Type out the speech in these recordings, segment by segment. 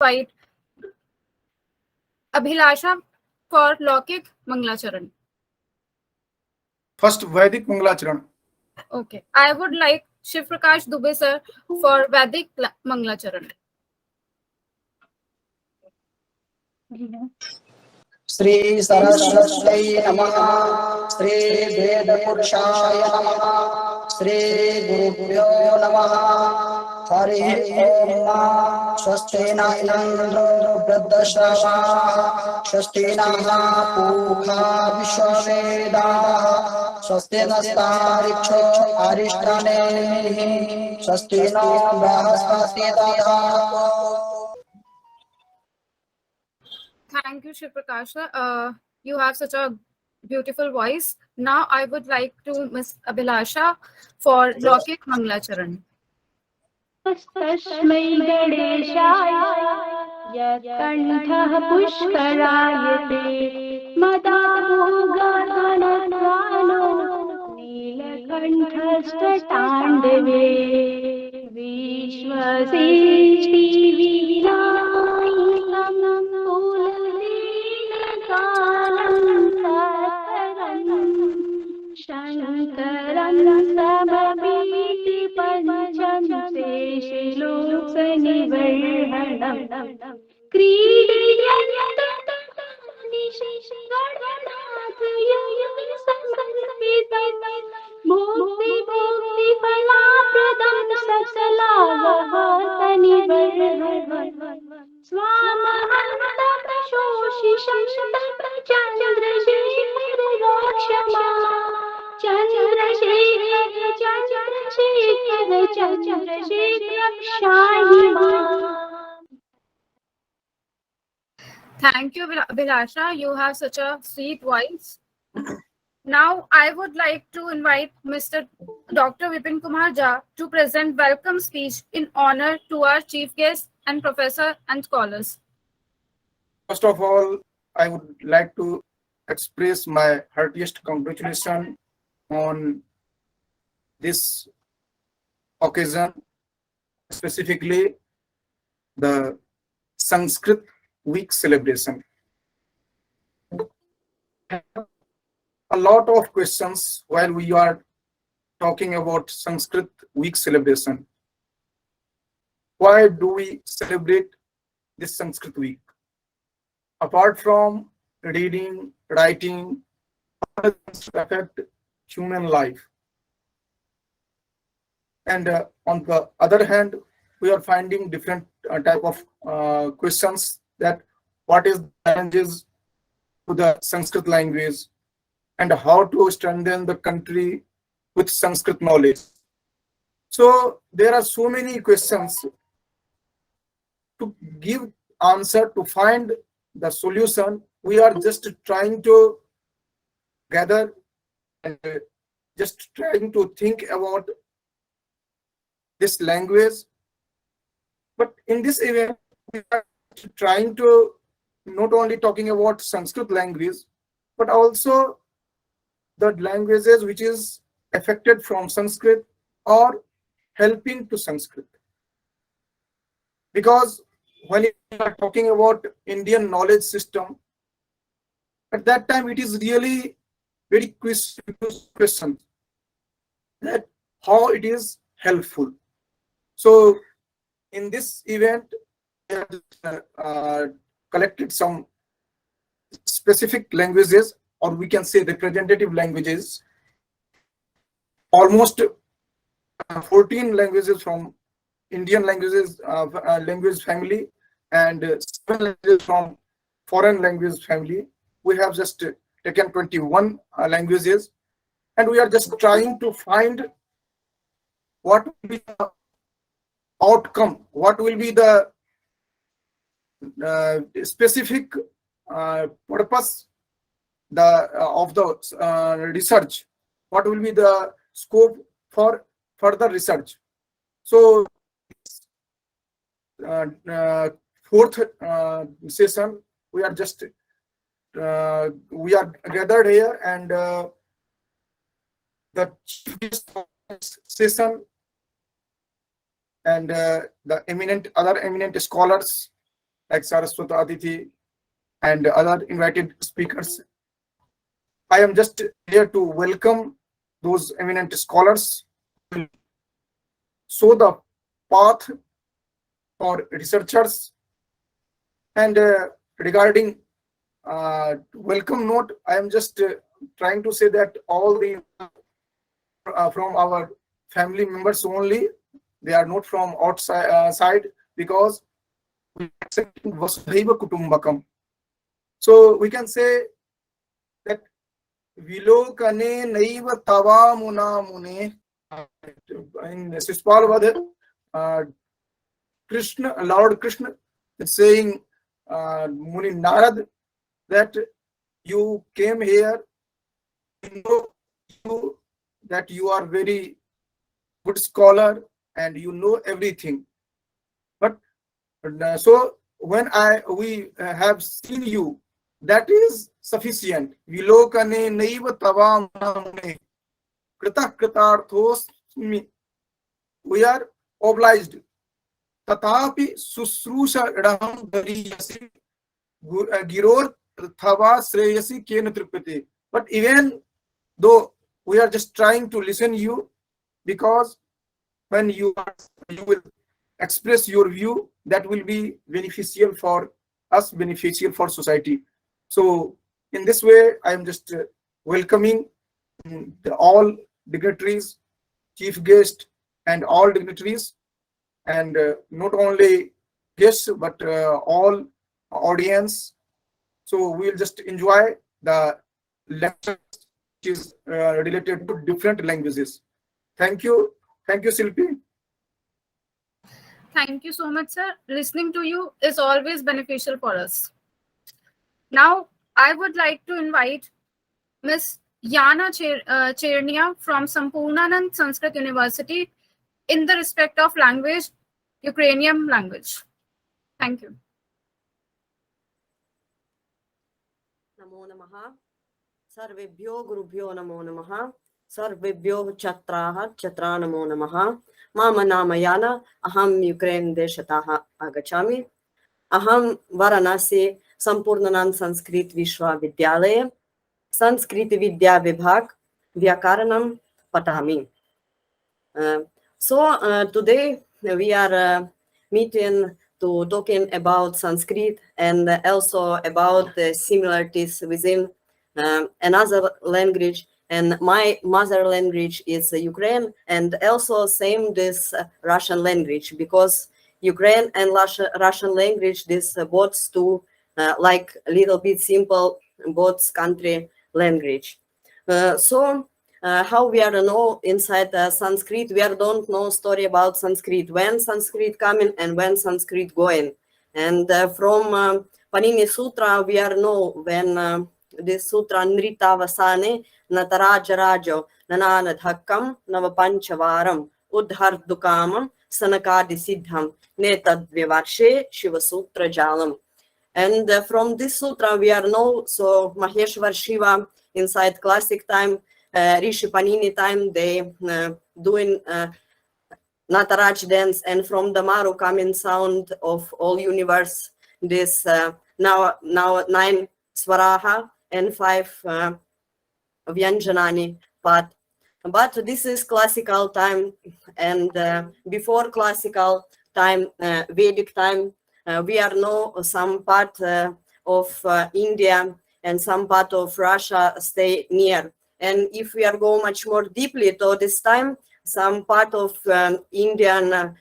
invite Abhilasha for Lokik Manglacharan. First, Vedic Manglacharan. Okay. I would like Shiv Prakash Dubey sir for Vedic Manglacharan. Shri सरस्वत्यै नमः। श्री वेदपुरुषाय नमः। श्री गुरुभ्यो नमः। हरि ओम। स्वस्ति न इन्द्रो वृद्धश्रवाः स्वस्ति नः पूषा विश्ववेदाः स्वस्ति नस्तार्क्ष्यो अरिष्टनेमिः स्वस्ति no बृहस्पतिर्दधातु। Thank you, Shiv Prakash sir. You have such a beautiful voice. Now I would like to Miss Abhilasha for Lokik Manglacharan. तस्मै गणेशाय यत्कण्ठः पुष्करायते मदामोघगणध्वानो नीलकण्ठस्तटाण्डवे विश्वसिद्धिविनायकं कुलदीनकालं शङ्करं समभीति पञ्चम शेषलोकनिवर्हणं क्रीडयन्तनाथयोगिसमर्पितं भुक्तिफलाप्रदं सकलावहतनिवर्हणं स्वामहन्तमशोषिषं चन्द्रशेखरराक्षमा Thank you, Abhilasha. You have such a sweet voice. Now, I would like to invite Mr. Dr. Vipin Kumar Jha to present welcome speech in honor to our chief guests and professor and scholars. First of all, I would like to express my heartiest congratulations on this occasion, specifically the Sanskrit week celebration. A lot of questions while we are talking about Sanskrit week celebration. Why do we celebrate this Sanskrit week? Apart from reading, writing, other things affect human life. And on the other hand, we are finding different type of questions that what is the challenges to the Sanskrit language and how to strengthen the country with Sanskrit knowledge. So there are so many questions. To give answer, to find the solution, we are just trying to gather and just trying to think about this language. But in this event, we are trying to not only talking about Sanskrit language, but also the languages which is affected from Sanskrit or helping to Sanskrit. Because when we are talking about Indian knowledge system, at that time it is really very question that how it is helpful. So in this event, we have collected some specific languages, or we can say representative languages, almost 14 languages from Indian languages language family and 7 languages from foreign language family. We have just taken 21 languages, and we are just trying to find what will be the outcome, what will be the specific purpose of the research, what will be the scope for further research. So fourth session, we are just we are gathered here, and the session and the other eminent scholars like Saraswati Aditi and other invited speakers. I am just here to welcome those eminent scholars, show the path for researchers. And regarding welcome note, I am just trying to say that all the from our family members only, they are not from outside side, because we are accepting Vasudhaiva Kutumbakam. So we can say that Vilokane Naiva Tava Muna Mune, in Sispal Vadh, Krishna, Lord Krishna is saying Muni Narad that you came here, you know that you are very good scholar and you know everything. But so when we have seen you, that is sufficient. Vilokane naiva tava mune krita kritarthosmi. We are obliged. Tatapi susrusha idam dariyasi giror thava sreyasi kena tripati. But even though we are just trying to listen you, because when you will express your view, that will be beneficial for us, beneficial for society. So in this way, I am just welcoming all dignitaries, chief guest, and all dignitaries, and not only guests but all audience. So we'll just enjoy the lecture which is related to different languages. Thank you, Silpi. Thank you so much, sir. Listening to you is always beneficial for us. Now, I would like to invite Ms. Yana Chernia from Sampurnanand Sanskrit University in the respect of language, Ukrainian language. Thank you. नमो नमः सर्वेभ्यो गुरुभ्यो नमो नमः सर्वेभ्यो छात्राः छात्रा नमो नमः मम नाम याना अहं Ukraine देशतः आगच्छामि अहं वाराणसी सम्पूर्णानन्द संस्कृत विश्वविद्यालये संस्कृत विद्या विभाग व्याकरणं पठामि. So today we are meeting to talking about Sanskrit and also about the similarities within another language. And my mother language is Ukraine, and also same this Russian language, because Ukraine and Russian language, this both two like a little bit simple both country language. So how we are know inside Sanskrit, we are don't know story about Sanskrit, when Sanskrit coming and when Sanskrit going. And from Panini Sutra, we are know when this Sutra Nrita Vasane Nataraja Rajo Nanana Dhakkam Navapanchavaram Udhar Dukamam Sanakadi Siddham Netad Vivarshe Shiva Sutra Jalam. And from this sutra we are know, so Maheshwar Shiva inside classic time, Rishi Panini time, they doing Nataraj dance, and from the Maru coming sound of all universe, this now 9 Swaraha and 5 Vyanjanani part. But this is classical time, and before classical time, Vedic time, we are know some part of India and some part of Russia stay near. And if we are go much more deeply to this time, some part of Indian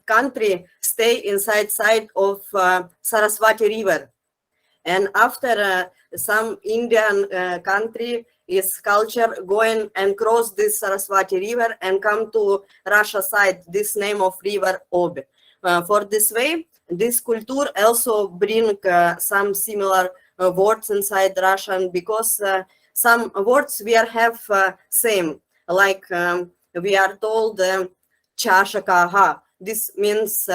country stay inside side of Sarasvati River. And after some Indian country is culture going and cross this Sarasvati River and come to Russia side, this name of river Ob. For this way, this culture also bring some similar words inside Russian, because some words we are have same, like we are told chashakaha. This means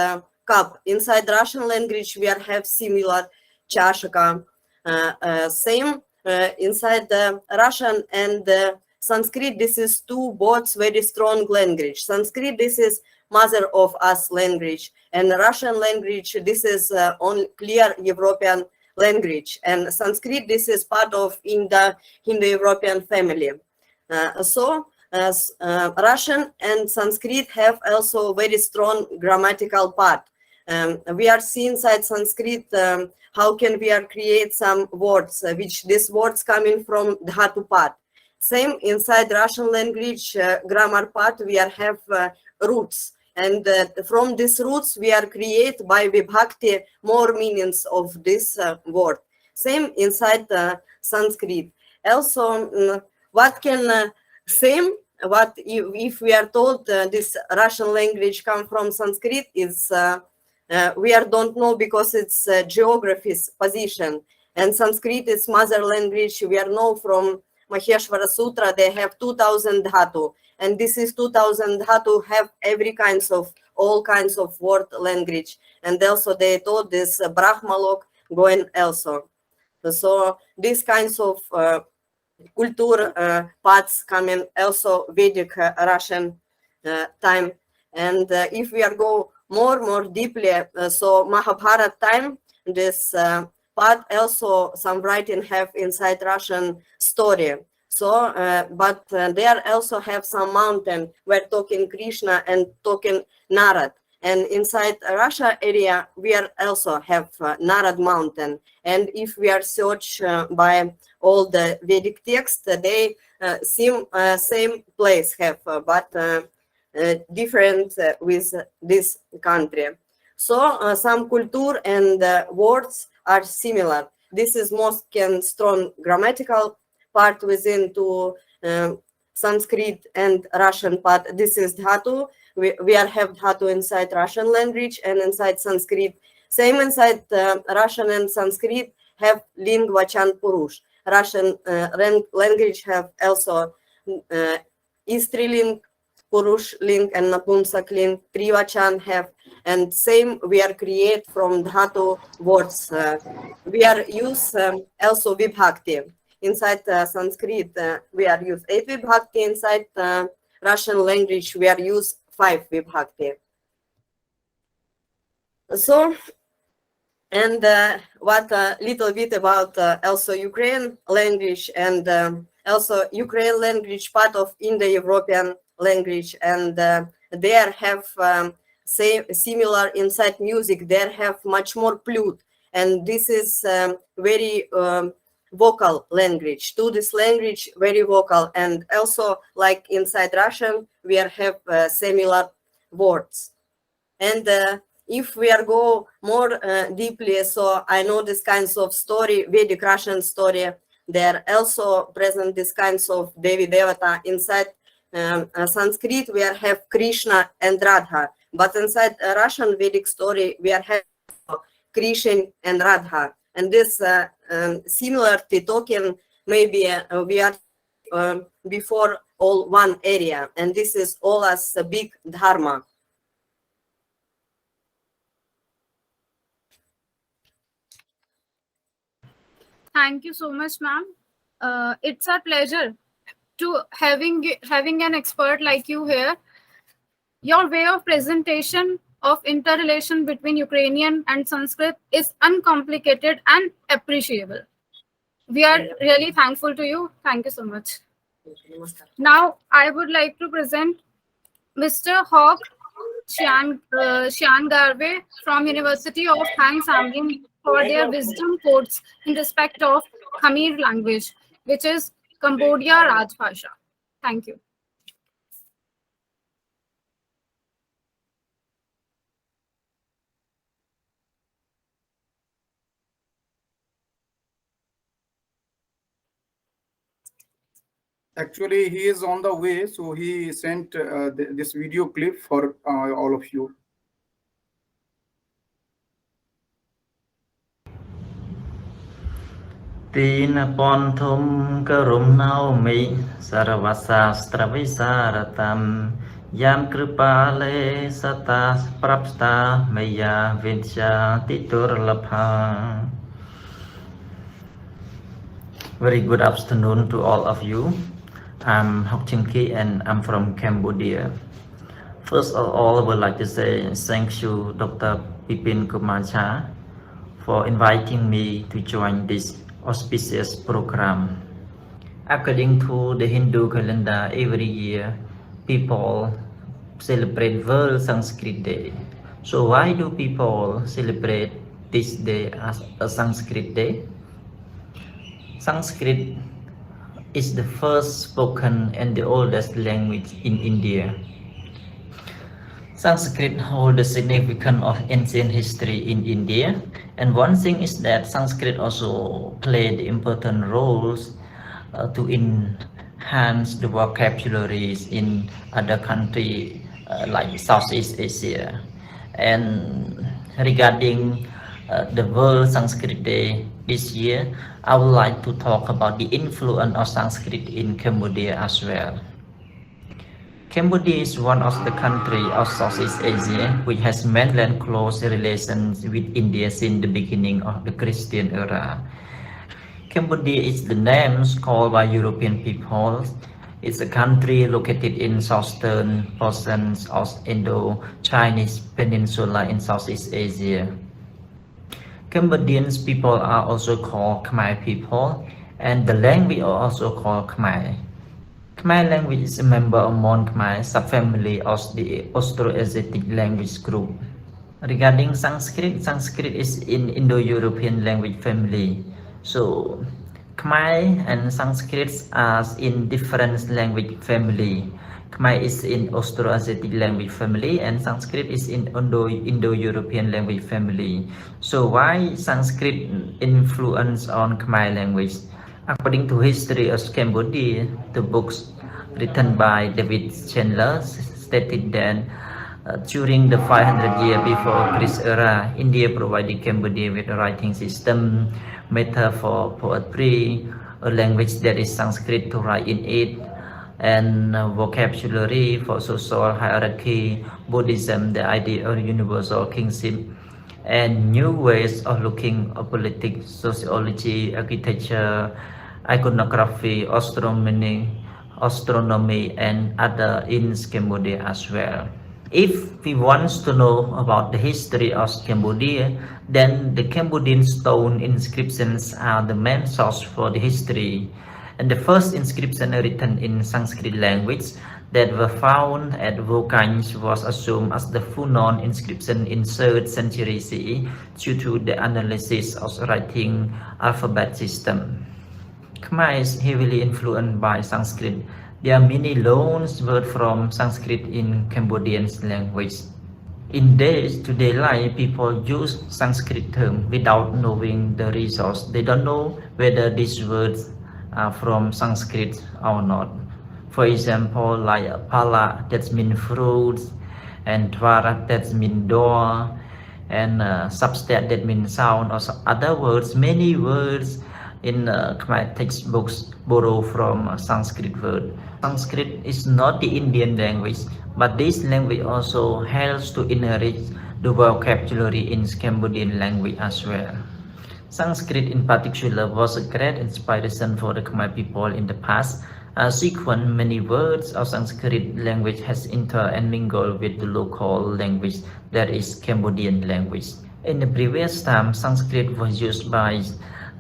cup. Inside Russian language, we are have similar chashaka. Same inside the Russian and Sanskrit. This is two both very strong language. Sanskrit, this is mother of us language. And Russian language, this is only clear European language. And Sanskrit, this is part of Indo-European family. Russian and Sanskrit have also very strong grammatical part. We are seeing inside Sanskrit how can we create some words, which these words coming from dhatu part. Same inside Russian language grammar part, we have roots. And from these roots, we are create by vibhakti more meanings of this word. Same inside Sanskrit. Also, what can same what if we are told this Russian language come from Sanskrit is we don't know because it's geography's position, and Sanskrit is mother language. We are know from Maheshwara Sutra they have 2000 dhatu, and this is 2000 dhatu have all kinds of word language, and also they told this Brahmalok going also. So these kinds of culture parts coming also Vedic Russian time, and if we are go more deeply, so Mahabharata time, this part also some writing have inside Russian story. So, but there also have some mountain where talking Krishna and talking Narad. And inside Russia area, we are also have Narad mountain. And if we are search by all the Vedic texts, they seem same place have, but different with this country. So some culture and words are similar. This is most strong grammatical part within to Sanskrit and Russian part. This is dhatu. We have dhatu inside Russian language and inside Sanskrit. Same inside Russian and Sanskrit have ling, vachan, purush. Russian language have also Istriling, Purush ling and Napumsak ling, Trivachan have, and same we are create from dhatu words. We are use also vibhakti. Inside Sanskrit, we are use 8 vibhakti. Inside Russian language, we are use 5 vibhakti. So, and what little bit about also Ukrainian language, and also Ukrainian language part of Indo-European language, and there have similar inside music. There have much more flute, and this is very vocal language. To this language, very vocal, and also like inside Russian, we have similar words. And if we are go more deeply, so I know this kinds of story, Vedic Russian story. There also present this kinds of Devi Devata inside. Sanskrit, we have Krishna and Radha, but inside Russian Vedic story, we have Krishna and Radha. And this similar to talking, maybe we are before all one area, and this is all as a big dharma. Thank you so much, ma'am. It's our pleasure to having an expert like you here. Your way of presentation of interrelation between Ukrainian and Sanskrit is uncomplicated and appreciable. We are really thankful to you. Thank you so much. Now, I would like to present Mr. Hawk Garve from University of Hang-Samrin for their wisdom quotes in respect of Khmer language, which is Cambodia Rajbhasha. Thank you. Actually, he is on the way, so he sent this video clip for all of you. Tina ponthum karum nau mi Sarasvat-Niketana Yam kripale satas prapsta meya vidsya titur lapha. Very good afternoon to all of you. I'm Hok Chinki and I'm from Cambodia. First of all, I would like to say thank you, Dr. Vipin Kumar Jha, for inviting me to join this auspicious program. According to the Hindu calendar, every year people celebrate World Sanskrit Day. So why do people celebrate this day as a Sanskrit Day? Sanskrit is the first spoken and the oldest language in India. Sanskrit holds the significance of ancient history in India, and one thing is that Sanskrit also played important roles to enhance the vocabularies in other countries like Southeast Asia. And regarding the World Sanskrit Day this year, I would like to talk about the influence of Sanskrit in Cambodia as well. Cambodia is one of the countries of Southeast Asia which has maintained close relations with India since the beginning of the Christian era. Cambodia is the name called by European peoples. It's a country located in southern portions of Indo-Chinese Peninsula in Southeast Asia. Cambodian people are also called Khmer people, and the language are also called Khmer. Khmer language is a member among Khmer subfamily of the Austroasiatic language group. Regarding Sanskrit, Sanskrit is in Indo-European language family. So Khmer and Sanskrit are in different language family. Khmer is in Austroasiatic language family and Sanskrit is in Indo-European language family. So why Sanskrit influence on Khmer language? According to history of Cambodia, the books written by David Chandler stated that during the 500 years before Christ era, India provided Cambodia with a writing system, method for poetry, a language that is Sanskrit to write in it, and vocabulary for social hierarchy, Buddhism, the idea of universal kingship, and new ways of looking at politics, sociology, architecture, iconography, astronomy, and other in Cambodia as well. If we want to know about the history of Cambodia, then the Cambodian stone inscriptions are the main source for the history. And the first inscription written in Sanskrit language that were found at Vokans was assumed as the Funon inscription in 3rd century CE due to the analysis of writing alphabet system. Khmer is heavily influenced by Sanskrit. There are many loans words from Sanskrit in Cambodian language. In day-to-day life, people use Sanskrit term without knowing the resource. They don't know whether these words are from Sanskrit or not. For example, like pala, that means fruits, and dwara, that means door, and substat, that means sound, or some other words. Many words in Khmer textbooks borrow from Sanskrit word. Sanskrit is not the Indian language, but this language also helps to inherit the vocabulary in Cambodian language as well. Sanskrit in particular was a great inspiration for the Khmer people in the past. Sequent many words of Sanskrit language has entered and mingled with the local language, that is Cambodian language. In the previous time, Sanskrit was used by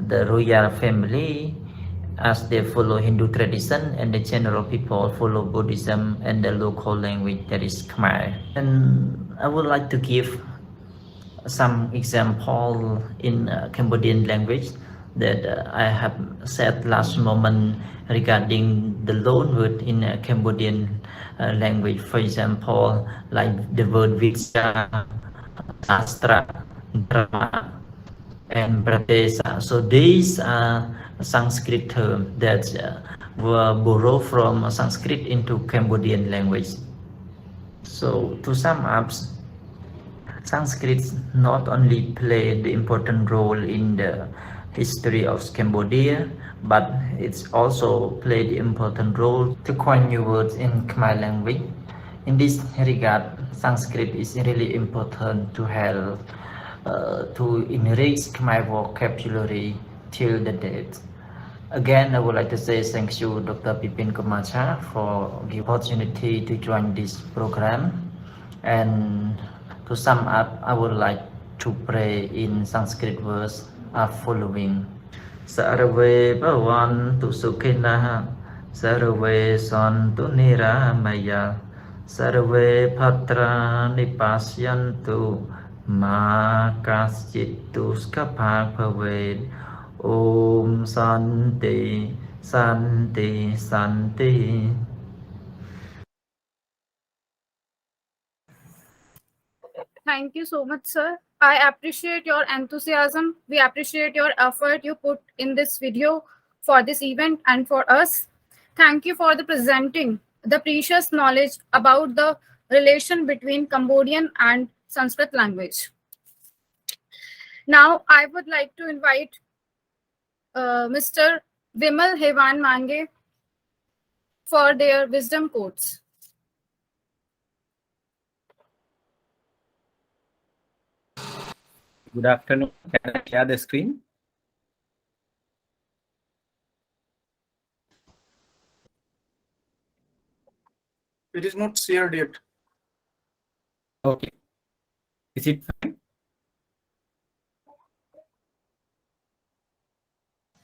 the royal family as they follow Hindu tradition, and the general people follow Buddhism and the local language, that is Khmer. And I would like to give some example in Cambodian language that I have said last moment regarding the loan word in Cambodian language. For example, like the word Viksha, Sastra, Dharma, and Pratesa. So these are Sanskrit terms that were borrowed from Sanskrit into Cambodian language. So to sum up, Sanskrit not only played the important role in the history of Cambodia, but it's also played the important role to coin new words in Khmer language. In this regard, Sanskrit is really important to help to enrich Khmer vocabulary till the date. Again, I would like to say thank you, Dr. Vipin Kumar Jha, for the opportunity to join this program. And to sum up, I would like to pray in Sanskrit verse following. Sarve bhavantu sukhinaha, sarve santu niramaya, sarve bhadrani pasyantu, ma kaschit duskabhag bhaved. Om Santi, Santi, Santi. Thank you so much, sir. I appreciate your enthusiasm. We appreciate your effort you put in this video for this event and for us. Thank you for the presenting the precious knowledge about the relation between Cambodian and Sanskrit language. Now, I would like to invite Mr. Vimal Hevan Mange for their wisdom quotes. Good afternoon. Can I share the screen? It is not shared yet. Okay. Is it fine?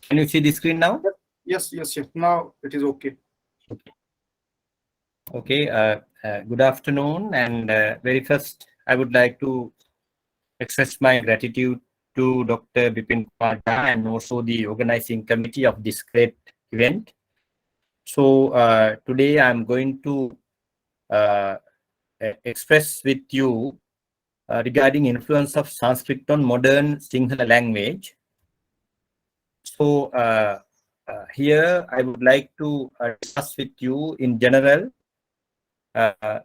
Can you see the screen now? Yes, yes, yes. Now it is okay. Okay. Good afternoon. And very first, I would like to express my gratitude to Dr. Vipin Kumar and also the organizing committee of this great event. So today I'm going to express with you regarding influence of Sanskrit on modern Sinhala language. So here I would like to discuss with you in general.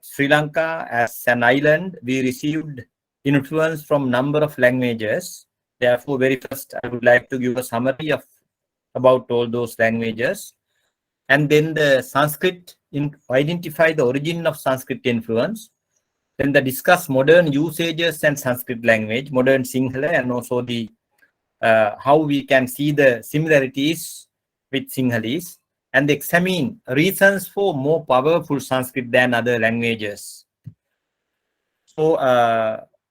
Sri Lanka as an island, we received influence from number of languages. Therefore, very first I would like to give a summary of about all those languages, and then the Sanskrit, identify the origin of Sanskrit influence. Then the discuss modern usages and Sanskrit language, modern Sinhala, and also the how we can see the similarities with Sinhalese, and examine reasons for more powerful Sanskrit than other languages. So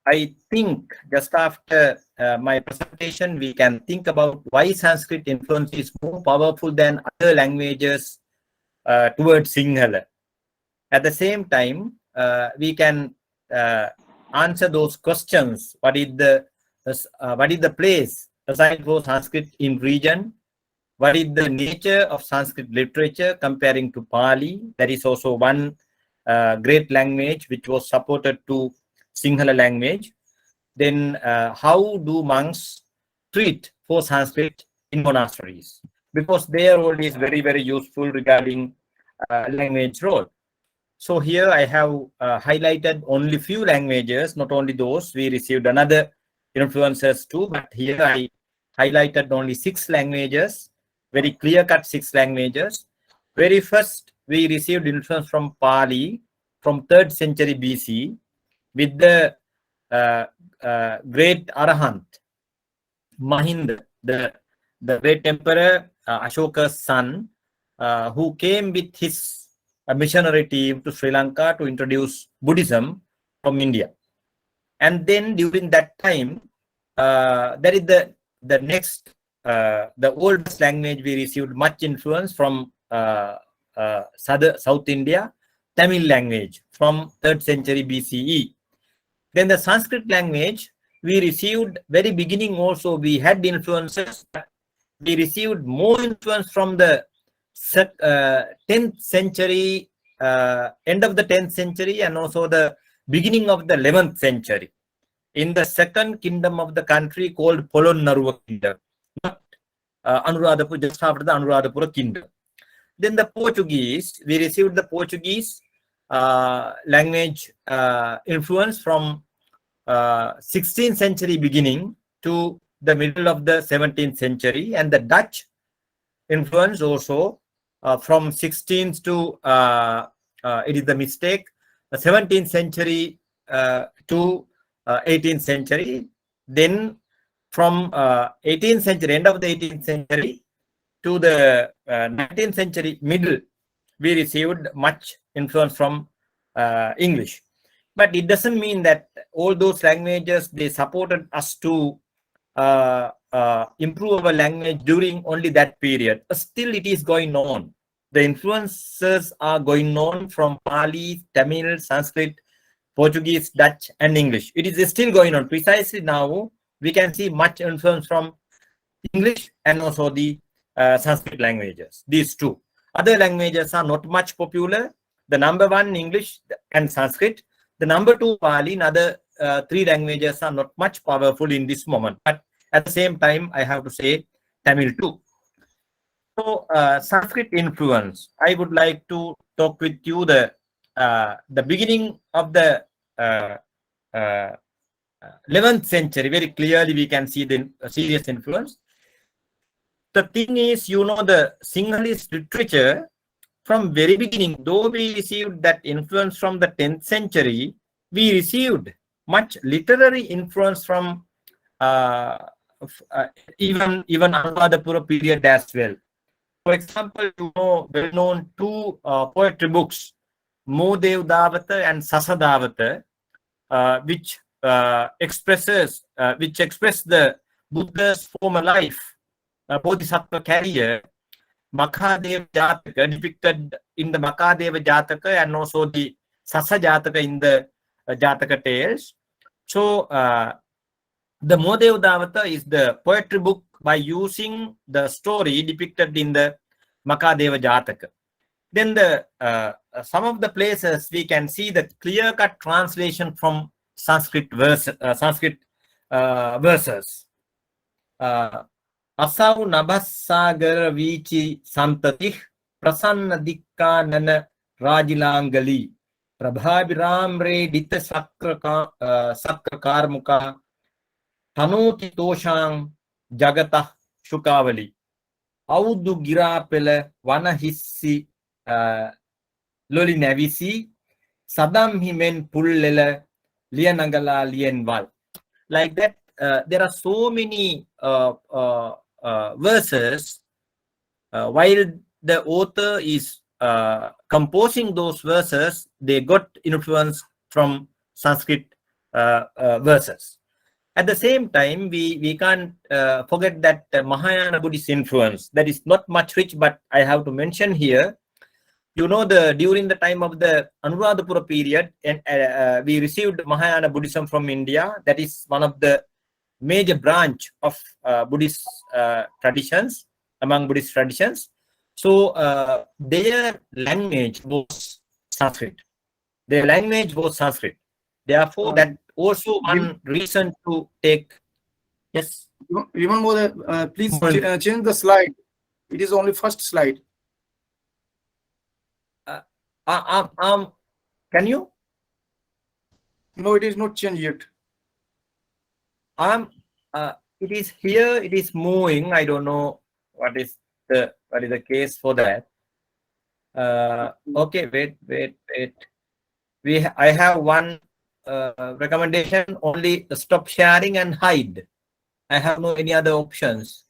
I think just after my presentation, we can think about why Sanskrit influence is more powerful than other languages towards Sinhala. At the same time, we can answer those questions. What is the place assigned for Sanskrit in region? What is the nature of Sanskrit literature comparing to Pali? That is also one great language which was supported to Sinhala language. Then how do monks treat for Sanskrit in monasteries? Because their role is very, very useful regarding language role. So here I have highlighted only few languages, not only those. We received another influences too, but here I highlighted only 6 languages, very clear-cut 6 languages. Very first, we received influence from Pali from 3rd century BC with the great Arahant, Mahinda, the great emperor, Ashoka's son, who came with his missionary team to Sri Lanka to introduce Buddhism from India. And then during that time, that is the next, the oldest language we received much influence from South India, Tamil language from 3rd century BCE. Then the Sanskrit language, we received very beginning also, we had influences. We received more influence from the 10th century, end of the 10th century, and also the beginning of the 11th century. In the second kingdom of the country called Polonnaruwa kingdom, not Anuradhapura, just after the Anuradhapura kingdom. Then the Portuguese, we received the Portuguese language influence from 16th century beginning to the middle of the 17th century, and the Dutch influence also from 16th to it is the mistake 17th century to 18th century. Then from 18th century, end of the 18th century to the 19th century middle, we received much influence from English. but it doesn't mean that all those languages, they supported us to improve our language during only that period. Still, it is going on. The influences are going on from Pali, Tamil, Sanskrit, Portuguese, Dutch, and English. It is still going on. Precisely now, we can see much influence from English and also the Sanskrit languages. These two. Other languages are not much popular. The number one, English and Sanskrit. The number two, Pali, and other three languages are not much powerful in this moment. But at the same time, I have to say Tamil too. So Sanskrit influence. I would like to talk with you the beginning of the 11th century. Very clearly, we can see the serious influence. The thing is, you know, the Sinhalese literature from very beginning, though we received that influence from the 10th century, we received much literary influence from even Anuradhapura period as well. For example, you know, well-known two poetry books, Modev Davata and Sasadavata, which express the Buddha's former life, Bodhisattva career, Makadev Jataka, depicted in the Makadeva Jataka, and also the Sasa Jataka in the Jataka tales. So the Modev Davata is the poetry book by using the story depicted in the Makadeva Jataka. Then the some of the places we can see the clear-cut translation from Sanskrit verses. Asau Nabhasagar Vichi Santati Prasanna Dikkanana Rajilangali Prabhabiram Re Dita Sakrakarmuka Tanuti Toshang Jagata Shukavali Audu Girapela Vanahissi Loli Navisi Sadam Himen Pullela Lianangala Lienval. Like that, there are so many verses. While the author is composing those verses, they got influence from Sanskrit verses. At the same time, we can't forget that Mahayana Buddhist influence that is not much rich, but I have to mention here. You know, during the time of the Anuradhapura period, and we received Mahayana Buddhism from India. That is one of the major branch of Buddhist traditions, among Buddhist traditions. So their language was Sanskrit. Their language was Sanskrit. Therefore, that also one reason to take. Yes. Even more, please change the slide. It is only first slide. Can you? No, it is not changed yet. It is here. It is moving. I don't know what is the case for that. Okay, wait. I have one recommendation. Only stop sharing and hide. I have no any other options.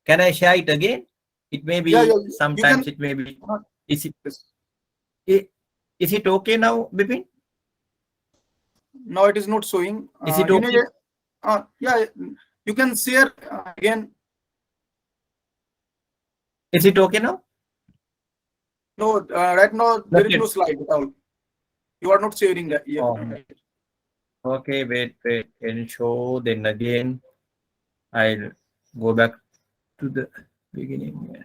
Can I share it again? It may be sometimes it may be. Is it okay now, Bipin? No, it is not showing. Is it okay? Yeah, you can share again. Is it okay now? No, right now there is no slide at all. You are not sharing that yet. Okay, wait, and show. Then again, I'll go back to the beginning.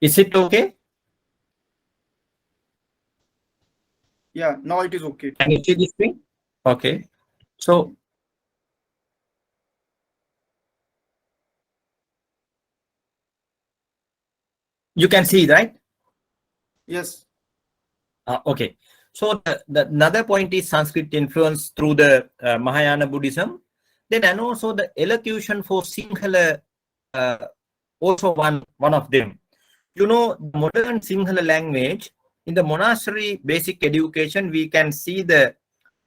Is it okay? Yeah, now it is okay. Can you see this thing? Okay. So you can see, right? Yes. Okay. So the another point is Sanskrit influence through the Mahayana Buddhism. Then and also the elocution for Sinhala, also one of them. You know, the modern Sinhala language in the monastery basic education, we can see they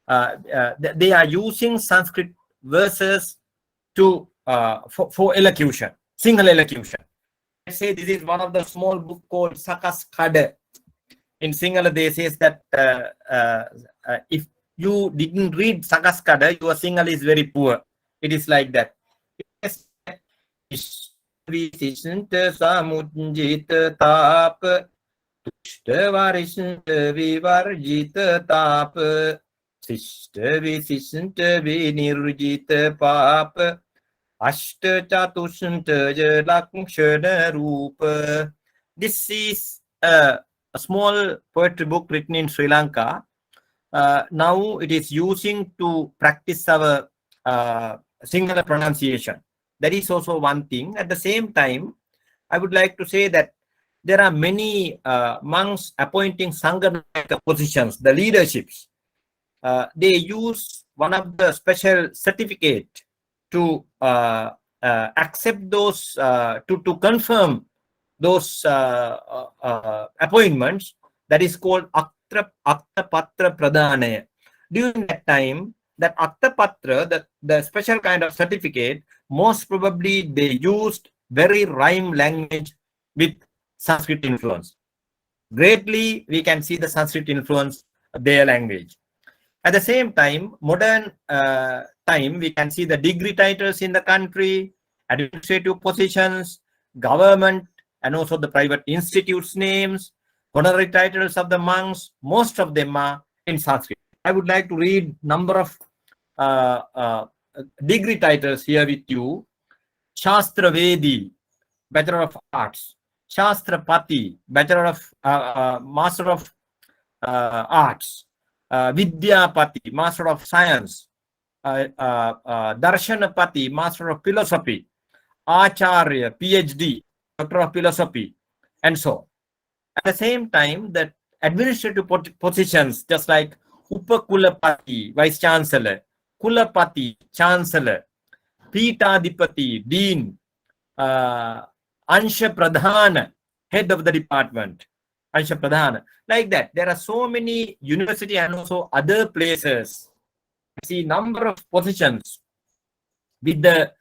are using Sanskrit verses to for elocution, single elocution. Let's say this is one of the small book called Sakas-Kada. In Sinhala, they says that if you didn't read Sakas-Kada, your Sinhala is very poor. It is like that. Visishanta samujjita tap, tushta varishanta vivarjita tap, sishta visishanta vinirjita pap, ashta chatushanta jalakshana rupa. This is a small poetry book written in Sri Lanka. Now it is using to practice our singular pronunciation. That is also one thing. At the same time, I would like to say that there are many monks appointing Sangha positions, the leaderships. They use one of the special certificate to accept those, to confirm those appointments. That is called Akta Patra Pradhanaya. During that time, that Akta Patra, the special kind of certificate, most probably they used very rhyme language with Sanskrit influence. Greatly, we can see the Sanskrit influence of their language. At the same time, modern time, we can see the degree titles in the country, administrative positions, government, and also the private institutes names, honorary titles of the monks. Most of them are in Sanskrit. I would like to read number of degree titles here with you. Shastra Vedi, Bachelor of Arts. Shastra Pati, Bachelor of Master of Arts. Vidya Pati, Master of Science. Darshana Pati, Master of Philosophy. Acharya, PhD, Doctor of Philosophy, and so on. At the same time, that administrative positions, just like Upakulapati, Vice Chancellor, Kulapati, Chancellor, Pitadipati, Dean, Ansha Pradhana, Head of the Department, Ansha Pradhana. Like that, there are so many university and also other places. I see number of positions with the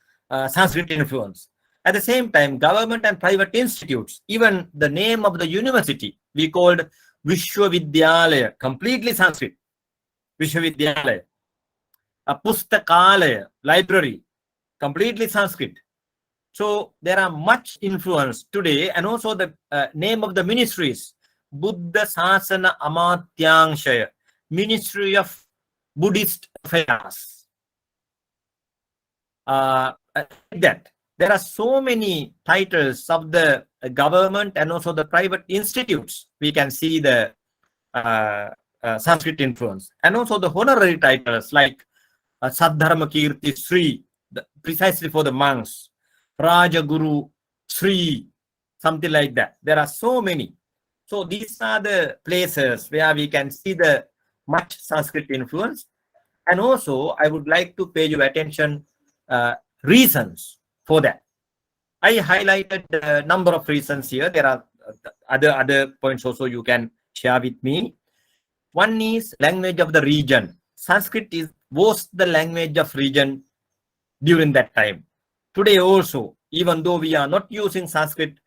Sanskrit influence. At the same time, government and private institutes, even the name of the university, we called Vishwavidyalaya, completely Sanskrit. Vishwavidyalaya. A Pustakalaya, library, completely Sanskrit. So there are much influence today, and also the name of the ministries, Buddha Sasana Amatyanshaya, Ministry of Buddhist Affairs. That there are so many titles of the government and also the private institutes. We can see the Sanskrit influence, and also the honorary titles like Sadharma Kirti Sri, precisely for the monks, Raja Guru Sri, something like that. There are so many. So these are the places where we can see the much Sanskrit influence. And also, I would like to pay your attention reasons for that. I highlighted a number of reasons here. There are other points also you can share with me. One is language of the region. Sanskrit was the language of region during that time. Today also, even though we are not using Sanskrit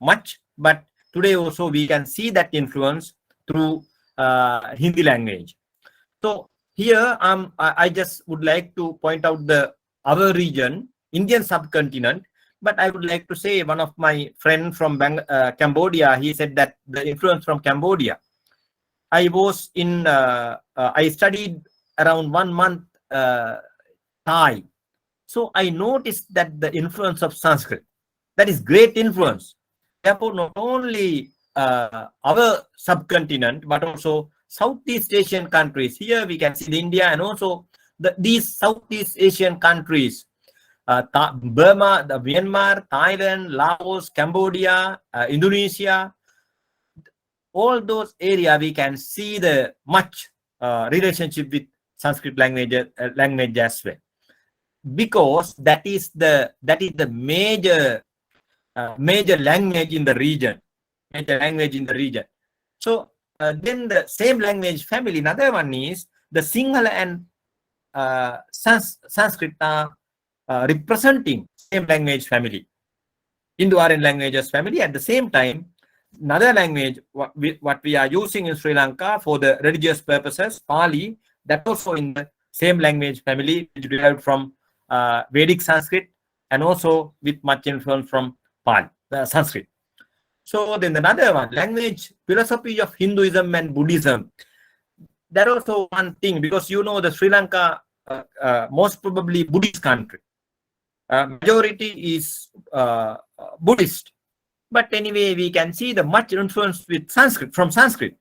much, but today also we can see that influence through Hindi language. So here I just would like to point out our region, Indian subcontinent, but I would like to say one of my friend from Cambodia, he said that the influence from Cambodia. I was in, I studied around 1 month Thai. So I noticed that the influence of Sanskrit, that is great influence. Therefore, not only our subcontinent, but also Southeast Asian countries. Here we can see India and also these Southeast Asian countries, Burma, Myanmar, Thailand, Laos, Cambodia, Indonesia. All those areas we can see the much relationship with Sanskrit language as well, because that is the major language in the region. So then the same language family, another one is the Sinhala and Sanskrit are representing same language family, Indo-Aryan languages family. At the same time, another language what we are using in Sri Lanka for the religious purposes, Pali, that also in the same language family, which derived from Vedic Sanskrit and also with much influence from Pali, Sanskrit. So then another one, language philosophy of Hinduism and Buddhism. That also one thing, because you know the Sri Lanka most probably Buddhist country. Majority is Buddhist. But anyway, we can see the much influence with Sanskrit, from Sanskrit,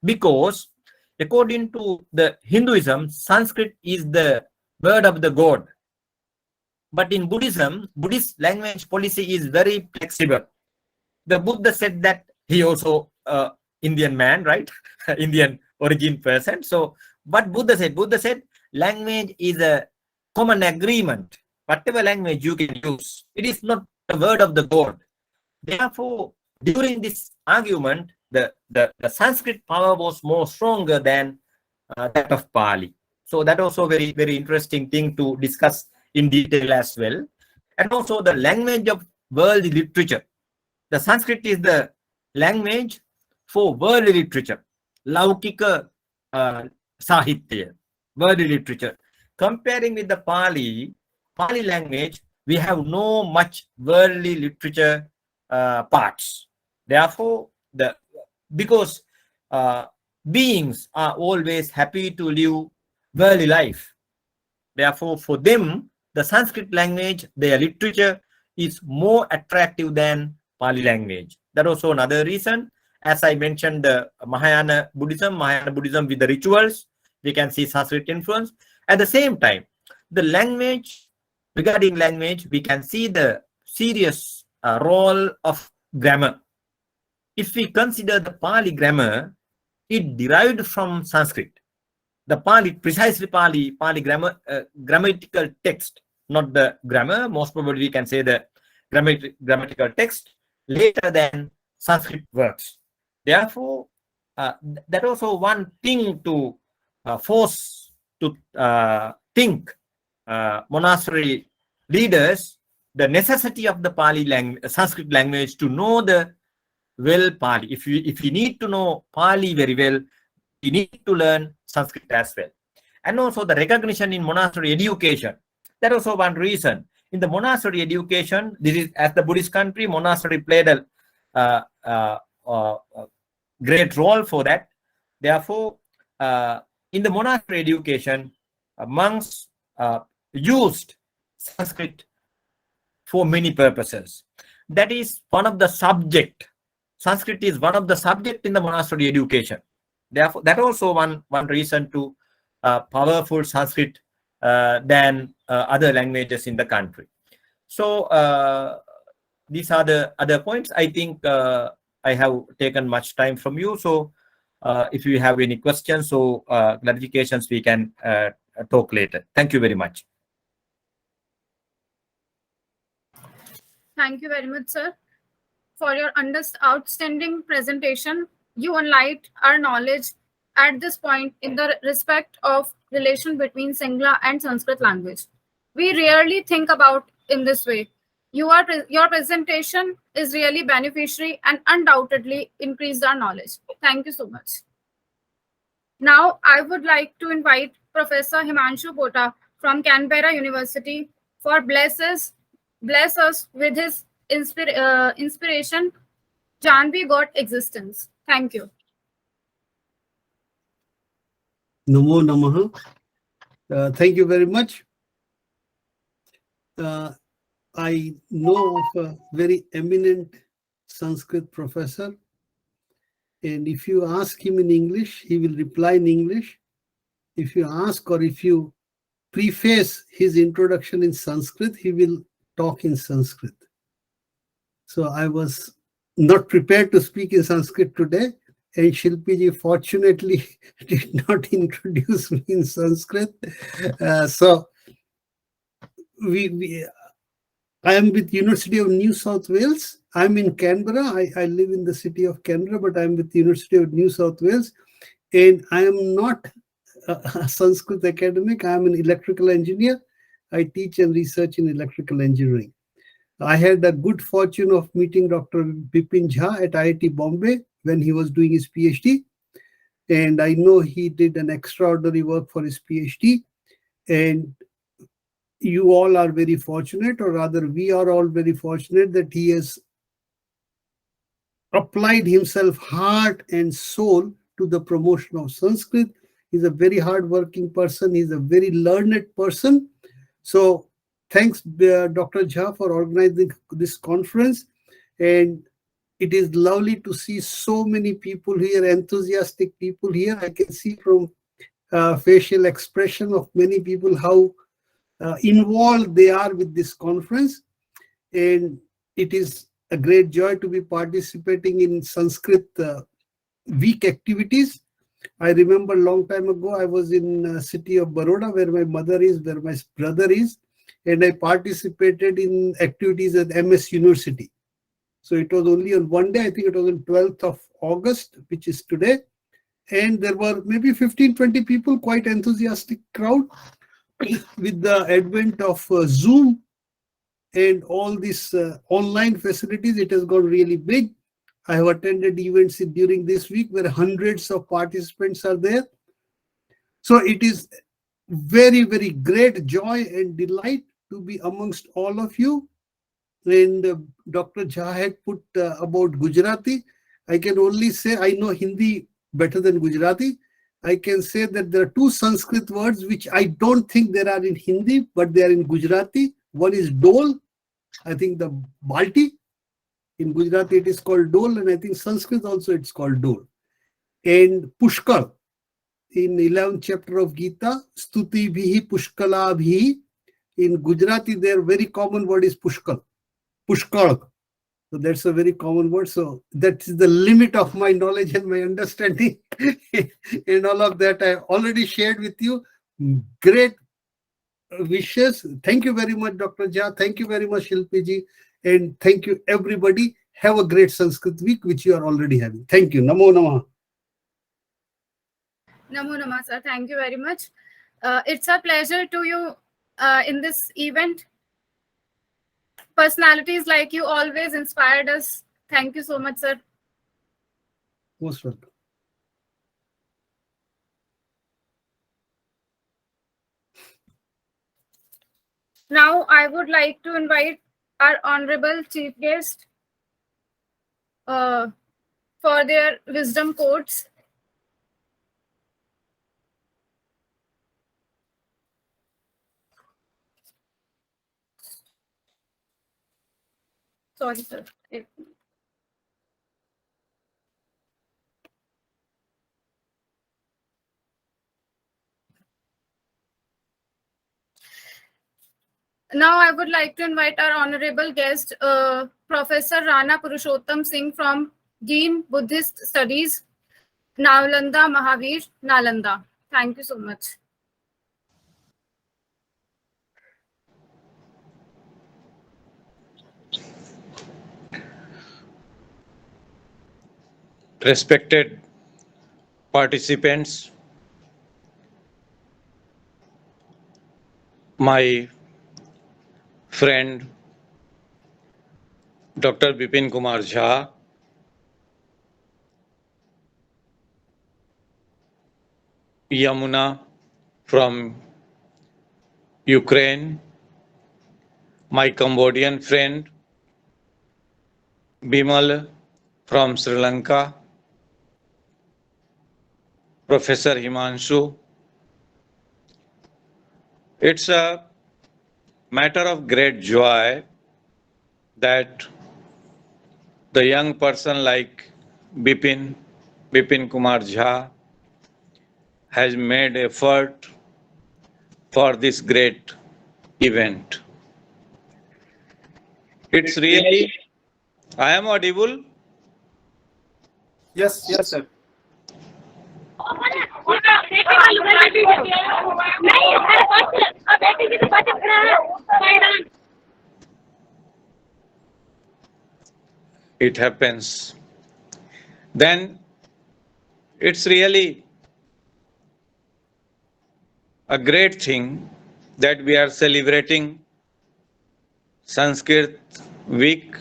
because according to the Hinduism, Sanskrit is the word of the god. But in Buddhism, Buddhist language policy is very flexible. The Buddha said that he also Indian man, right? Indian origin person. So what Buddha said, language is a common agreement. Whatever language you can use, it is not the word of the god. Therefore, during this argument, the Sanskrit power was more stronger than that of Pali. So that also very, very interesting thing to discuss in detail as well. And also the language of world literature. The Sanskrit is the language for world literature, Laukika Sahitya, world literature. Comparing with the Pali language, we have no much worldly literature parts. Therefore, because beings are always happy to live worldly life. Therefore, for them, the Sanskrit language, their literature is more attractive than Pali language. That also another reason. As I mentioned, the Mahayana Buddhism with the rituals, we can see Sanskrit influence. At the same time, the language, regarding language, we can see the serious role of grammar. If we consider the Pali grammar, it derived from Sanskrit. The Pali, precisely Pali grammar, grammatical text, not the grammar. Most probably we can say the grammatical text later than Sanskrit works. Therefore, that also one thing to force to think monastery leaders the necessity of the Pali language, Sanskrit language, to know the well Pali. If you need to know Pali very well, you need to learn Sanskrit as well. And also the recognition in monastery education. That also one reason. In the monastery education, this is as the Buddhist country, monastery played a great role for that. Therefore, in the monastery education, monks used Sanskrit for many purposes. That is one of the subject. Sanskrit is one of the subject in the monastery education. Therefore, that also one reason to powerful Sanskrit than other languages in the country. So these are the other points. I think I have taken much time from you. So if you have any questions or clarifications, we can talk later. Thank you very much. Thank you very much, sir, for your outstanding presentation. You enlighten our knowledge at this point in the respect of relation between Singhala and Sanskrit language. We rarely think about in this way. Your presentation is really beneficiary and undoubtedly increased our knowledge. Thank you so much. Now, I would like to invite Professor Himanshu Pota from Canberra University for bless us with his inspiration, Janvi God Existence. Thank you. Namo Namaha. Thank you very much. I know of a very eminent Sanskrit professor, and if you ask him in English, he will reply in English. If you ask or if you preface his introduction in Sanskrit, he will talk in Sanskrit. So I was not prepared to speak in Sanskrit today, and Shilpiji fortunately did not introduce me in Sanskrit. So I am with University of New South Wales. I'm in Canberra. I live in the city of Canberra, but I'm with University of New South Wales. And I am not a Sanskrit academic. I'm an electrical engineer. I teach and research in electrical engineering. I had the good fortune of meeting Dr. Bipin Jha at IIT Bombay when he was doing his PhD. And I know he did an extraordinary work for his PhD. And you all are very fortunate, or rather we are all very fortunate, that he has applied himself heart and soul to the promotion of Sanskrit. He's a very hardworking person. He's a very learned person. So thanks, Dr. Jha, for organizing this conference. And it is lovely to see so many people here, enthusiastic people here. I can see from facial expression of many people how involved they are with this conference. And it is a great joy to be participating in Sanskrit week activities. I remember a long time ago, I was in city of Baroda, where my mother is, where my brother is, and I participated in activities at MS University. So it was only on one day, I think it was on 12th of August, which is today. And there were maybe 15-20 people, quite enthusiastic crowd. With the advent of Zoom and all these online facilities, it has gone really big. I have attended events during this week where hundreds of participants are there. So it is very, very great joy and delight to be amongst all of you. And Dr. Jha had put about Gujarati. I can only say I know Hindi better than Gujarati. I can say that there are two Sanskrit words which I don't think there are in Hindi, but they are in Gujarati. One is dol, I think the Balti. In Gujarati it is called dol, and I think Sanskrit also it's called dol. And Pushkal, in 11th chapter of Gita, Stuti bhihi Pushkala bhihi. In Gujarati their very common word is Pushkal, Pushkal. So that's a very common word. So that is the limit of my knowledge and my understanding. And all of that I already shared with you. Great wishes. Thank you very much, Dr. Jha. Thank you very much, Shilpiji. And thank you, everybody. Have a great Sanskrit week, which you are already having. Thank you. Namo Namah. Namo Namah, sir. Thank you very much. It's a pleasure to you in this event. Personalities like you always inspired us. Thank you so much, sir. Most welcome. Now I would like to invite our honorable chief guest for their wisdom quotes. Sorry, sir. Now I would like to invite our honorable guest, Professor Rana Purushottam Singh from Dean Buddhist Studies, Nalanda Mahavir, Nalanda. Thank you so much. Respected participants, my friend Dr. Bipin Kumar Jha, Yamuna from Ukraine, my Cambodian friend Bimal from Sri Lanka, Professor Himanshu. It's a matter of great joy that the young person like Bipin Kumar Jha has made effort for this great event. It's really, I am audible? Yes, sir. it happens, then it's really a great thing that we are celebrating Sanskrit week,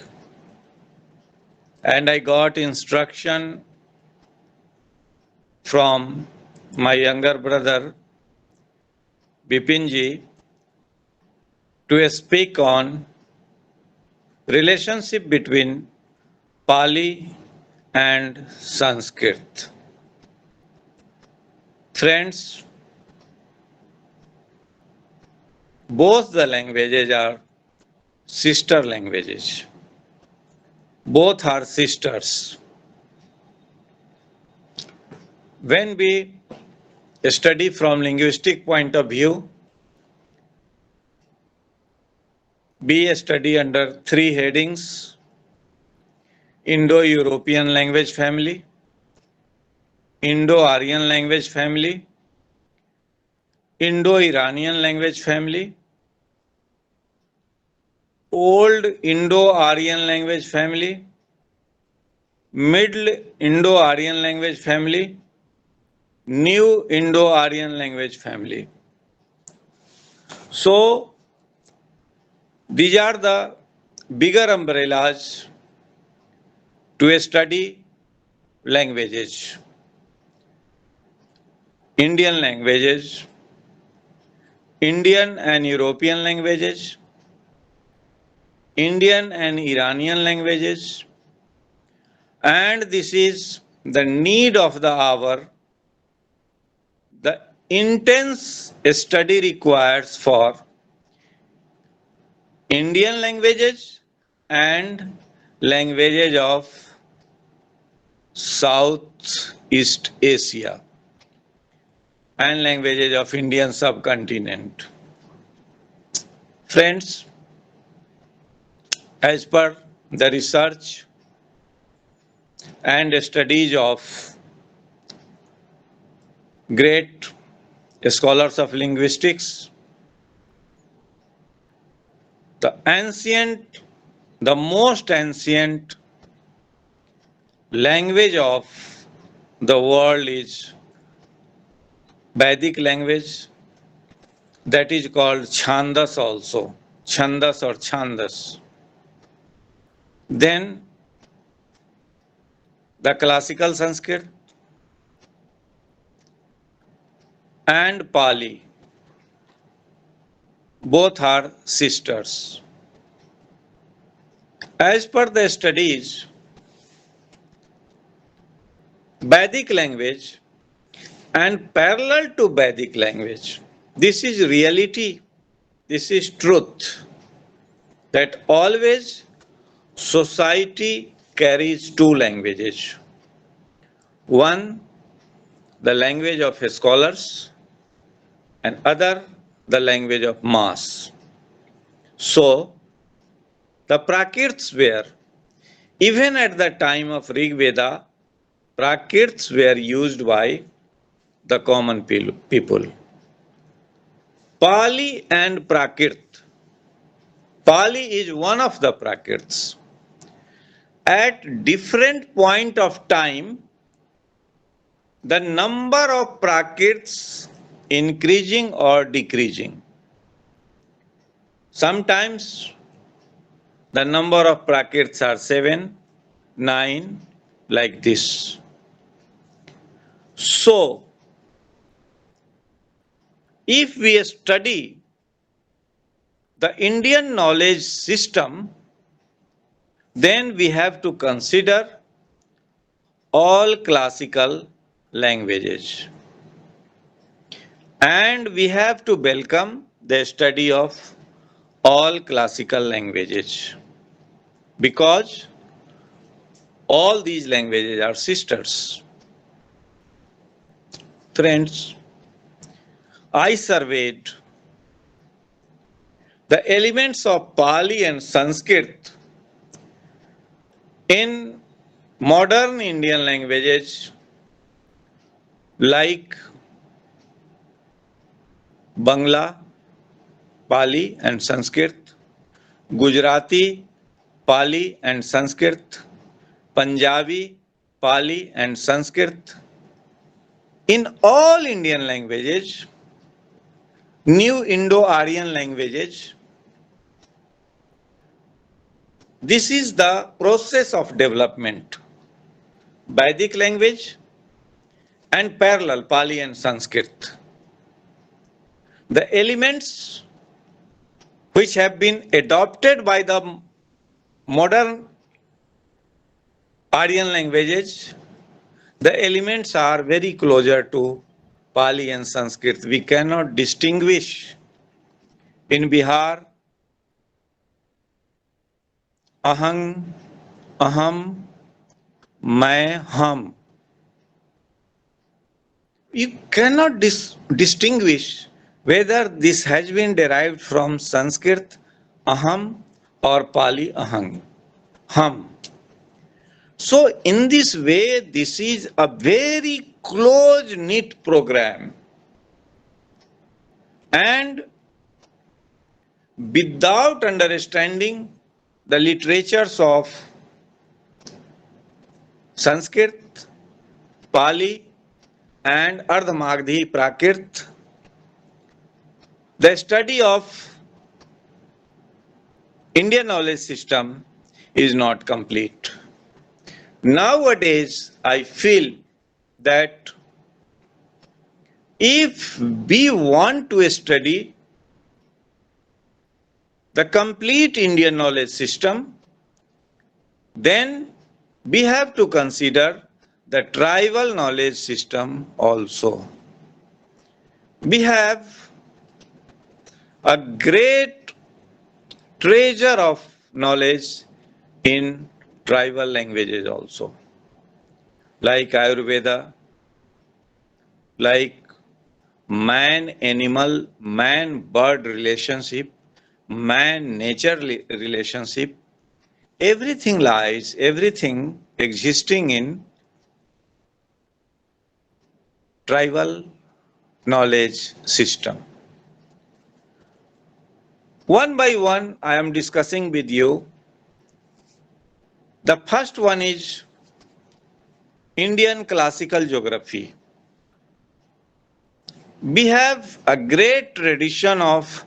and I got instruction from my younger brother Bipinji to speak on relationship between Pali and Sanskrit. Friends, both the languages are sister languages. Both are sisters. When we study from linguistic point of view, we study under three headings: Indo-European language family, Indo-Aryan language family, Indo-Iranian language family, Old Indo-Aryan language family, Middle Indo-Aryan language family, New Indo-Aryan language family. So, these are the bigger umbrellas to study languages. Indian languages, Indian and European languages, Indian and Iranian languages, and this is the need of the hour, the intense study requires for Indian languages and languages of Southeast Asia and languages of Indian subcontinent. Friends, as per the research and studies of great scholars of linguistics, the most ancient language of the world is Vedic language, that is called Chandas also, Chandas or Chandas. Then the classical Sanskrit and Pali, both are sisters. As per the studies, Vedic language and parallel to Vedic language, this is reality, this is truth, that always society carries two languages. One, the language of scholars, and other, the language of mass. So, the Prakrits were, even at the time of Rig Veda, Prakrits were used by the common people. Pali and Prakrit. Pali is one of the Prakrits. At different point of time, the number of Prakrits increasing or decreasing. Sometimes the number of Prakrits are 7, 9, like this. So, if we study the Indian knowledge system, then we have to consider all classical languages. And we have to welcome the study of all classical languages, because all these languages are sisters. Friends, I surveyed the elements of Pali and Sanskrit in modern Indian languages like Bangla, Pali and Sanskrit, Gujarati, Pali and Sanskrit, Punjabi, Pali and Sanskrit. In all Indian languages, new Indo-Aryan languages, this is the process of development. Vedic language and parallel Pali and Sanskrit. The elements which have been adopted by the modern Aryan languages, the elements are very closer to Pali and Sanskrit. We cannot distinguish. In Bihar, ahang, aham, main, hum. You cannot distinguish whether this has been derived from Sanskrit aham or Pali ahang, hum. So in this way, this is a very close knit program, and without understanding the literatures of Sanskrit, Pali and Ardhamagdhi Prakrit, the study of Indian knowledge system is not complete. Nowadays, I feel that if we want to study the complete Indian knowledge system, then we have to consider the tribal knowledge system also. We have a great treasure of knowledge in tribal languages also, like Ayurveda, like man-animal, man-bird relationship, man-nature relationship. Everything lies, everything existing in tribal knowledge system. One by one, I am discussing with you. The first one is Indian classical geography. We have a great tradition of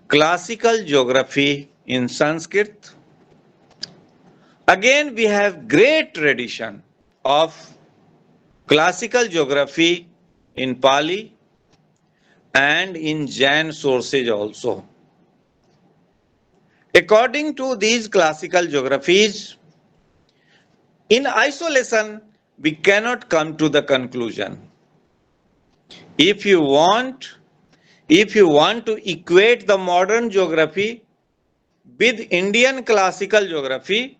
classical geography in Sanskrit. Again, we have great tradition of classical geography in Pali and in Jain sources also. According to these classical geographies, in isolation, we cannot come to the conclusion. If you want to equate the modern geography with Indian classical geography,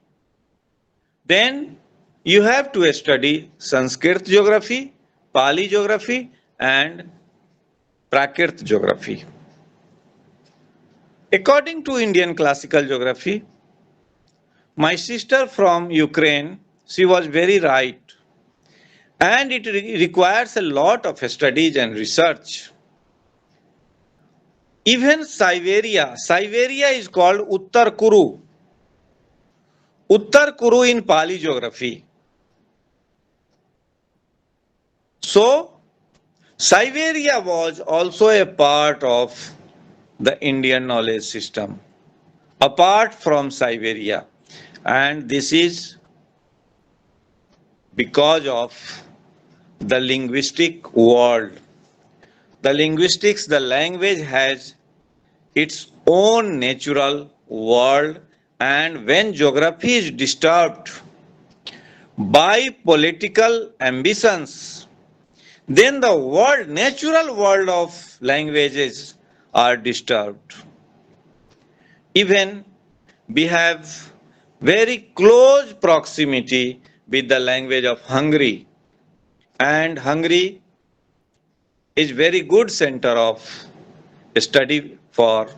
then you have to study Sanskrit geography, Pali geography, and Prakrit geography. According to Indian classical geography, my sister from Ukraine, she was very right, and it requires a lot of studies and research. Even Siberia is called Uttar Kuru. Uttar Kuru in Pali geography. So, Siberia was also a part of the Indian knowledge system, apart from Siberia. And this is because of the linguistic world. The linguistics, the language has its own natural world, and when geography is disturbed by political ambitions, then the world, natural world of languages are disturbed. Even we have very close proximity with the language of Hungary, and Hungary is very good center of study for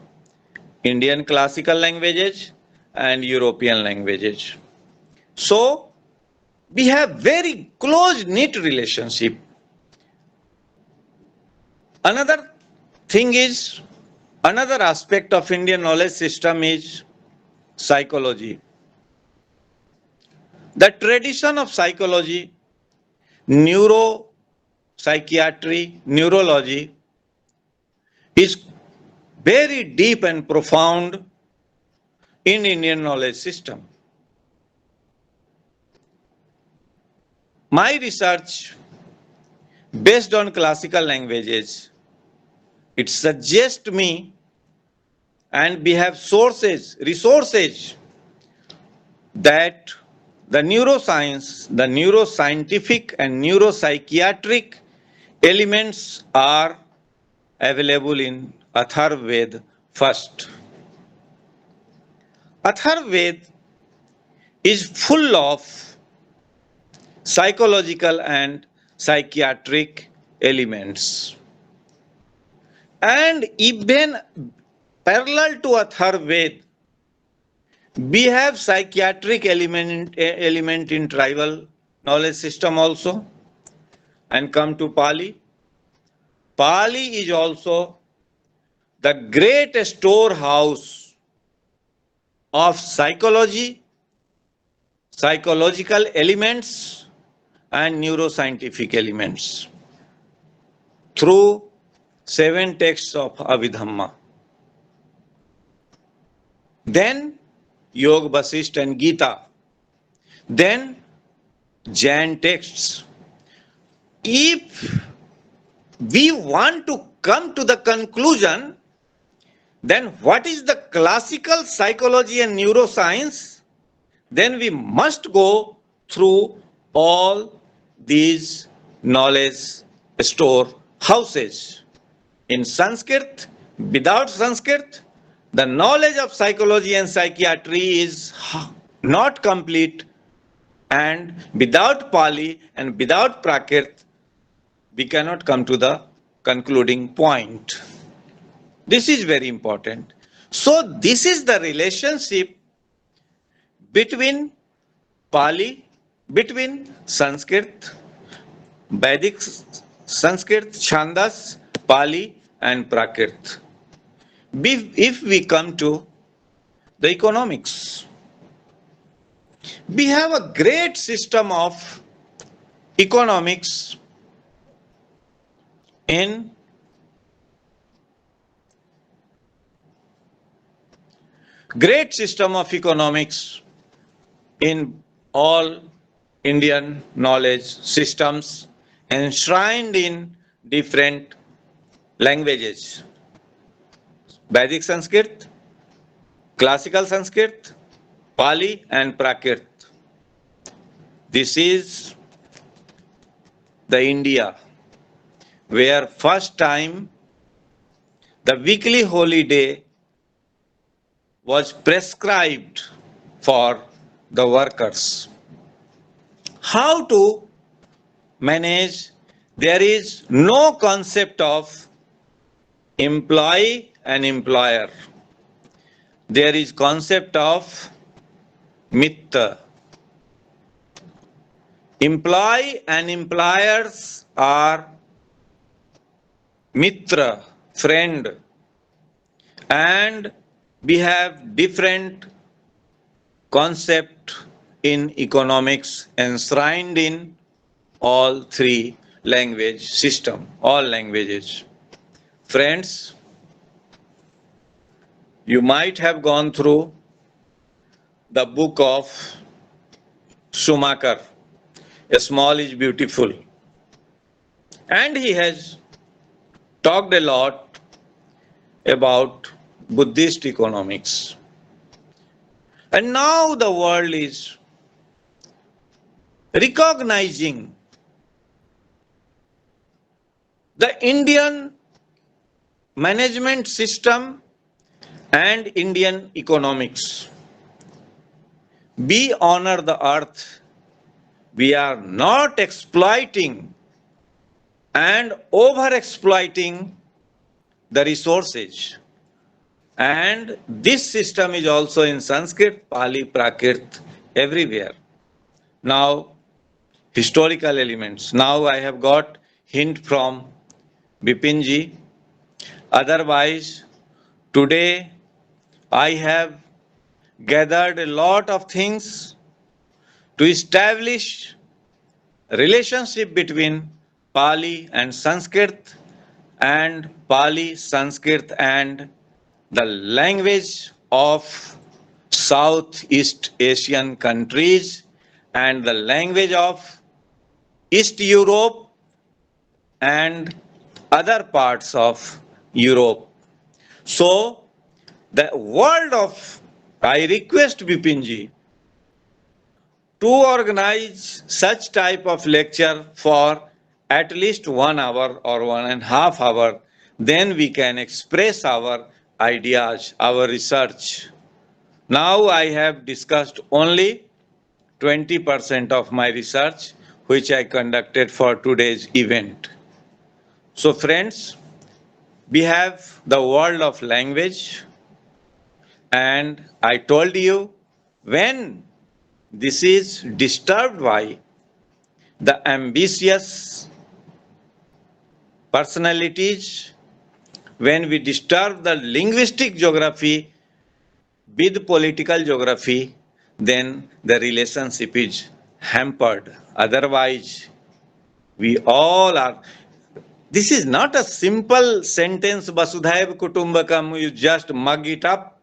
Indian classical languages and European languages. So we have very close knit relationship. Another thing is, another aspect of Indian knowledge system is psychology. The tradition of psychology, neuropsychiatry, neurology is very deep and profound in Indian knowledge system. My research based on classical languages, it suggests me, and we have sources, resources, that the neuroscience, the neuroscientific and neuropsychiatric elements are available in Atharvaved first. Atharvaved is full of psychological and psychiatric elements. And even parallel to Atharvaved, we have psychiatric element in tribal knowledge system also. And come to Pali. Pali is also the great storehouse of psychology, psychological elements, and neuroscientific elements through 7 texts of Abhidhamma. Then Yoga, Vasishtha and Gita. Then Jain texts. If we want to come to the conclusion, then what is the classical psychology and neuroscience? Then we must go through all these knowledge store houses. In Sanskrit, without Sanskrit, the knowledge of psychology and psychiatry is not complete, and without Pali and without Prakrit, we cannot come to the concluding point. This is very important. So this is the relationship between Pali, between Sanskrit, Vedic Sanskrit, Chandas, Pali and Prakrit. If we come to the economics, we have a great system of economics in all Indian knowledge systems enshrined in different languages. Vedic Sanskrit, Classical Sanskrit, Pali and Prakrit. This is the India where first time the weekly holiday was prescribed for the workers. How to manage? There is no concept of employee and employer. There is concept of mitra. Employee and employers are mitra, friend, and we have different concept in economics enshrined in all 3 language system, all languages. Friends, you might have gone through the book of Schumacher, A Small is Beautiful, and he has talked a lot about Buddhist economics. And now the world is recognizing the Indian management system and Indian economics. We honor the earth. We are not exploiting and over-exploiting the resources. And this system is also in Sanskrit, Pali, Prakrit, everywhere. Now, historical elements. Now I have got hint from Bipinji. Otherwise, today I have gathered a lot of things to establish relationship between Pali and Sanskrit, and Pali, Sanskrit, and the language of Southeast Asian countries and the language of East Europe and other parts of Europe. So, the world of, I request Bipinji to organize such type of lecture for at least 1 hour or 1.5 hours, then we can express our ideas, our research. Now I have discussed only 20% of my research, which I conducted for today's event. So friends, we have the world of language, and I told you when this is disturbed by the ambitious personalities, when we disturb the linguistic geography with political geography, then the relationship is hampered. Otherwise, we all are. This is not a simple sentence, Vasudhaiva Kutumbakam. You just mug it up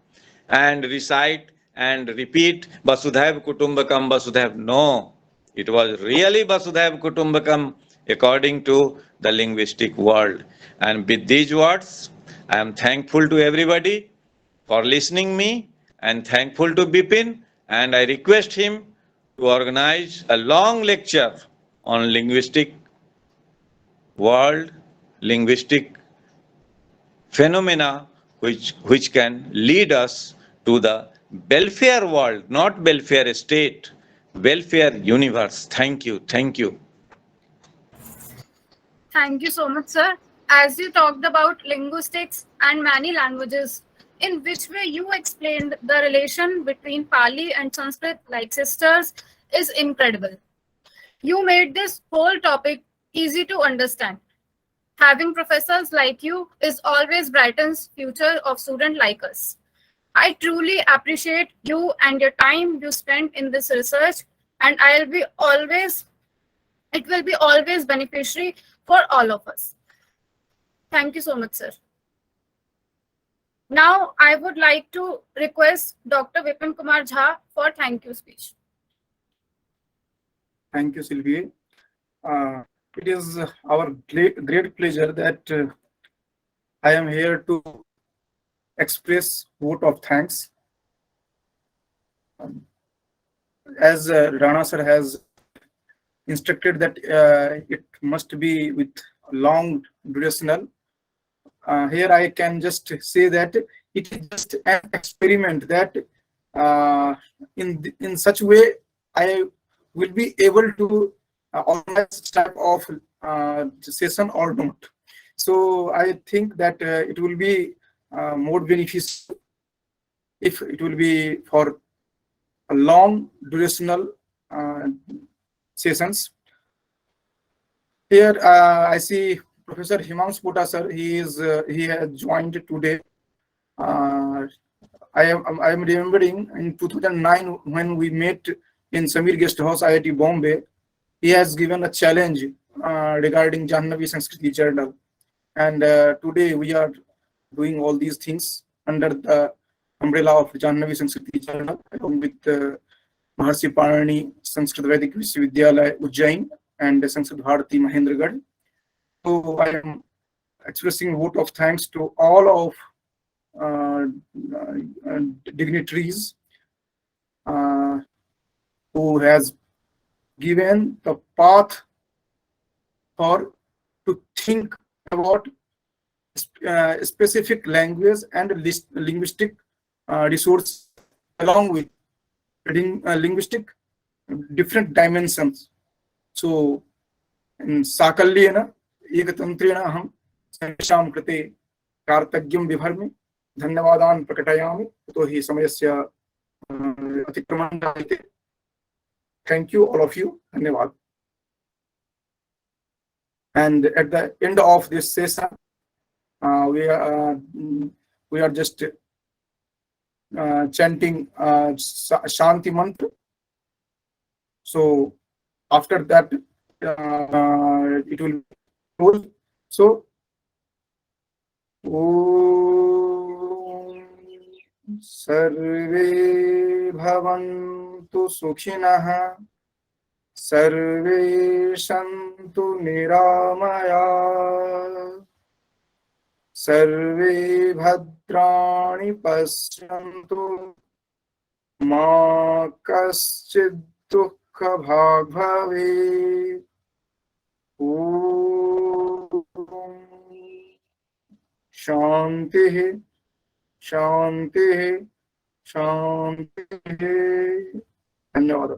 and recite and repeat Vasudhaiva Kutumbakam, Vasudhaiva. No, it was really Vasudhaiva Kutumbakam according to the linguistic world. And with these words, I am thankful to everybody for listening me and thankful to Bipin, and I request him to organize a long lecture on linguistic world, linguistic phenomena which can lead us to the welfare world, not welfare state, welfare universe. Thank you. Thank you. Thank you so much, sir. As you talked about linguistics and many languages, in which way you explained the relation between Pali and Sanskrit like sisters is incredible. You made this whole topic easy to understand. Having professors like you is always brightens future of students like us. I truly appreciate you and your time you spent in this research, and it will be always beneficiary for all of us. Thank you so much, sir. Now, I would like to request Dr. Vipin Kumar Jha for thank you speech. Thank you, Sylvie. It is our great pleasure that I am here to express vote of thanks. As Rana sir has instructed that it must be with long durational. Here I can just say that it is just an experiment that in such way I will be able to organize this type of session or not. So I think that it will be more beneficial if it will be for a long durational sessions. Here I see Professor Himanshu Pota sir. He has joined today. I am remembering in 2009 when we met in Samir Guest House, IIT Bombay. He has given a challenge regarding Jahnavi Sanskriti Journal, and today we are doing all these things under the umbrella of Jahnavi Sanskriti Journal, along with Maharshi Parani Sanskrit Vedic Vishwavidyalaya Ujjain and Sanskrit Bharati Mahendragarh. So I am expressing a vote of thanks to all of dignitaries who has given the path for to think about specific language and linguistic resource along with linguistic different dimensions. So in Sakalyena एकतंत्रेण अहम सर्वेषां कृते कार्तज्ञं विभर्मि धन्यवादान् प्रकटयामि तो हि समयस्य अतिक्रमणं जायते. Thank you all of you. धन्यवाद. And at the end of this session, we are just chanting Shanti mantra. So after that, it will roll. So Om Sarve Bhavantu Sukhinah Sarve Santu Niramaya Sarve Bhadrani Pashyantu Ma Kaschid Dukha Bhag Bhavet. Om Shanti Shanti Shanti. धन्यवाद.